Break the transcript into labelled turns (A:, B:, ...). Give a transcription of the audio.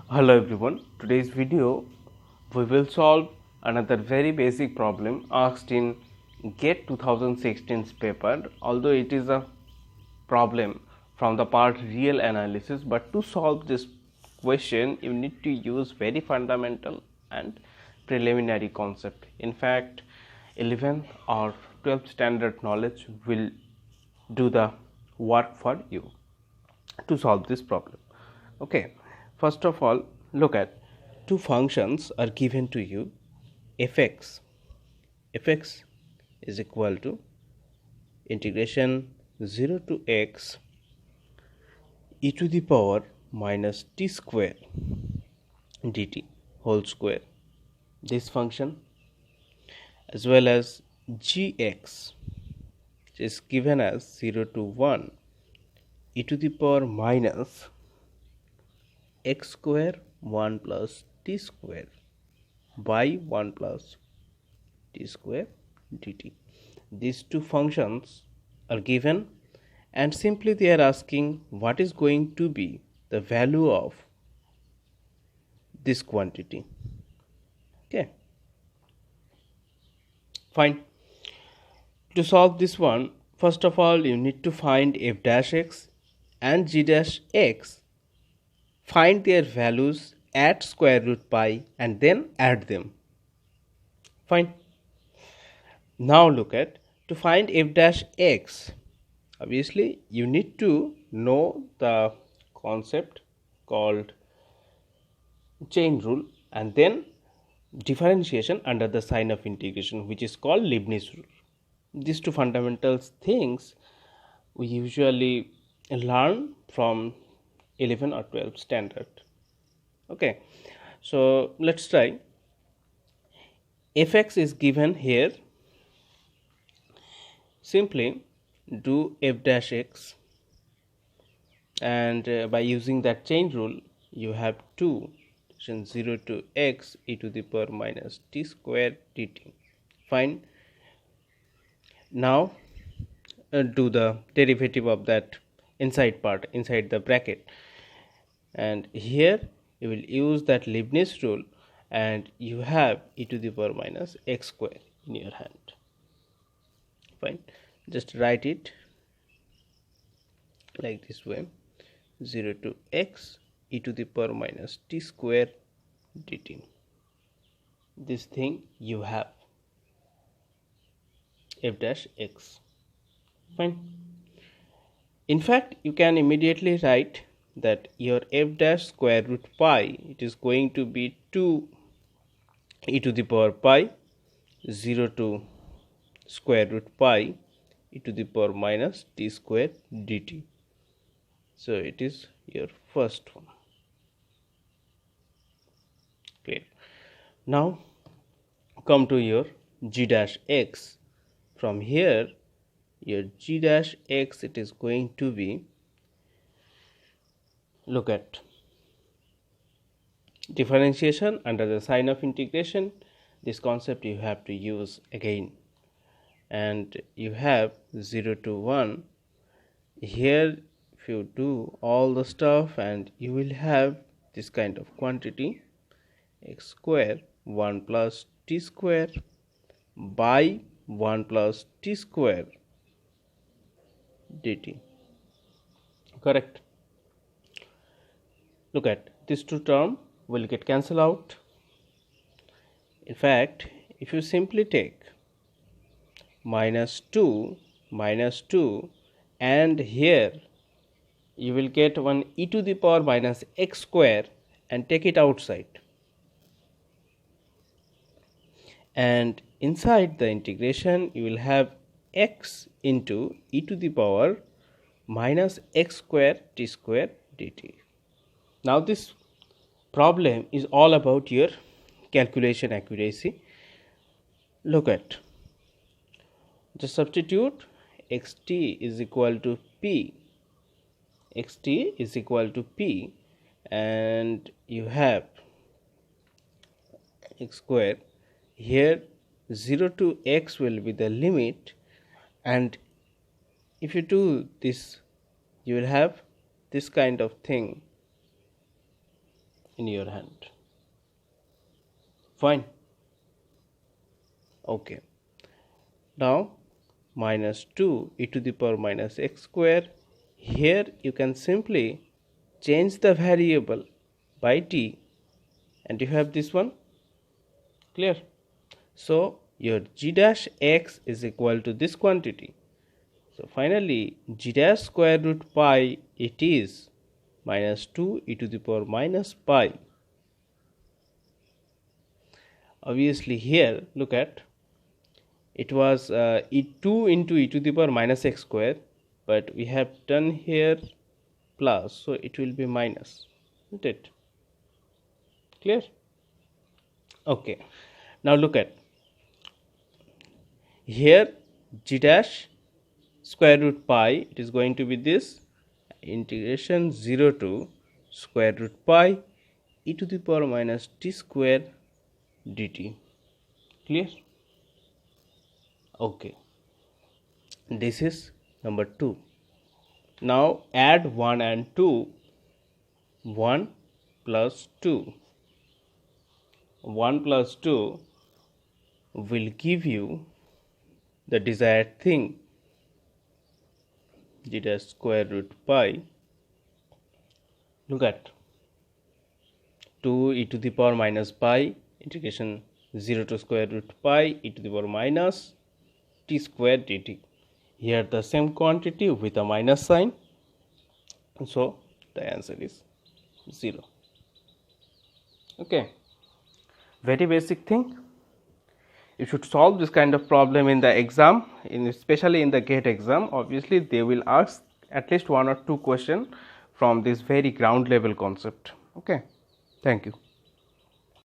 A: Hello everyone, today's video we will solve another very basic problem asked in GATE 2016's paper. Although it is a problem from the part real analysis, but to solve this question you need to use very fundamental and preliminary concept. In fact, 11th or 12th standard knowledge will do the work for you to solve this problem. Okay, first of all, look at two functions are given to you. Fx is equal to integration 0 to x e to the power minus t square dt whole square. This function, as well as gx, which is given as 0 to 1 e to the power minus x square 1 plus t square by 1 plus t square dt. These two functions are given, and simply they are asking what is going to be the value of this quantity. Okay, fine. To solve this one, first of all you need to find f dash x and g dash x, find their values at square root pi and then add them. Fine. Now look at, to find f dash x, obviously you need to know the concept called chain rule and then differentiation under the sign of integration, which is called Leibniz rule. These two fundamental things we usually learn from 11 or 12 standard. Okay, so let's try. Fx is given here. Simply do f dash x, and by using that chain rule you have 2 0 to x e to the power minus t square dt. Fine. Now do the derivative of that inside part, inside the bracket, and here you will use that Leibniz rule and you have e to the power minus x square in your hand. Fine, just write it like this way: 0 to x e to the power minus t square dt. This thing you have f dash x. Fine. In fact, you can immediately write that your f dash square root pi, it is going to be 2 e to the power pi 0 to square root pi e to the power minus t square dt. So it is your first one. Clear. Now come to your g dash x. From here your g dash x, it is going to be, look at, differentiation under the sign of integration. This concept you have to use again, and you have 0 to 1 here. If you do all the stuff, and you will have this kind of quantity, x square 1 plus t square by 1 plus t square dt. Correct. Look at, these two terms will get cancelled out. In fact, if you simply take minus 2 and here you will get one e to the power minus x square and take it outside, and inside the integration you will have x into e to the power minus x square t square dt. Now this problem is all about your calculation accuracy. Look at, just substitute xt is equal to p, and you have x square. Here 0 to x will be the limit, and if you do this you will have this kind of thing. in your hand. Fine. Okay. Now minus 2 e to the power minus x square. Here you can simply change the variable by t and you have this one. Clear? So your g dash x is equal to this quantity. So finally g dash square root pi, it is minus 2 e to the power minus pi. Obviously here look at, it was 2 into e to the power minus x square, but we have done here plus, so it will be minus, isn't it? Clear? Okay. Now look at here, g dash square root pi, it is going to be this integration 0 to square root pi e to the power minus t square dt. Clear? Okay, this is number 2. Now add 1 and 2. 1 plus 2. 1 plus 2 will give you the desired thing, g dash square root pi. Look at 2 e to the power minus pi integration 0 to square root pi e to the power minus t square dt. Here the same quantity with a minus sign, so the answer is 0. Okay, very basic thing. You should solve this kind of problem in the exam, especially in the GATE exam. Obviously they will ask at least 1 or 2 questions from this very ground level concept. Okay, thank you.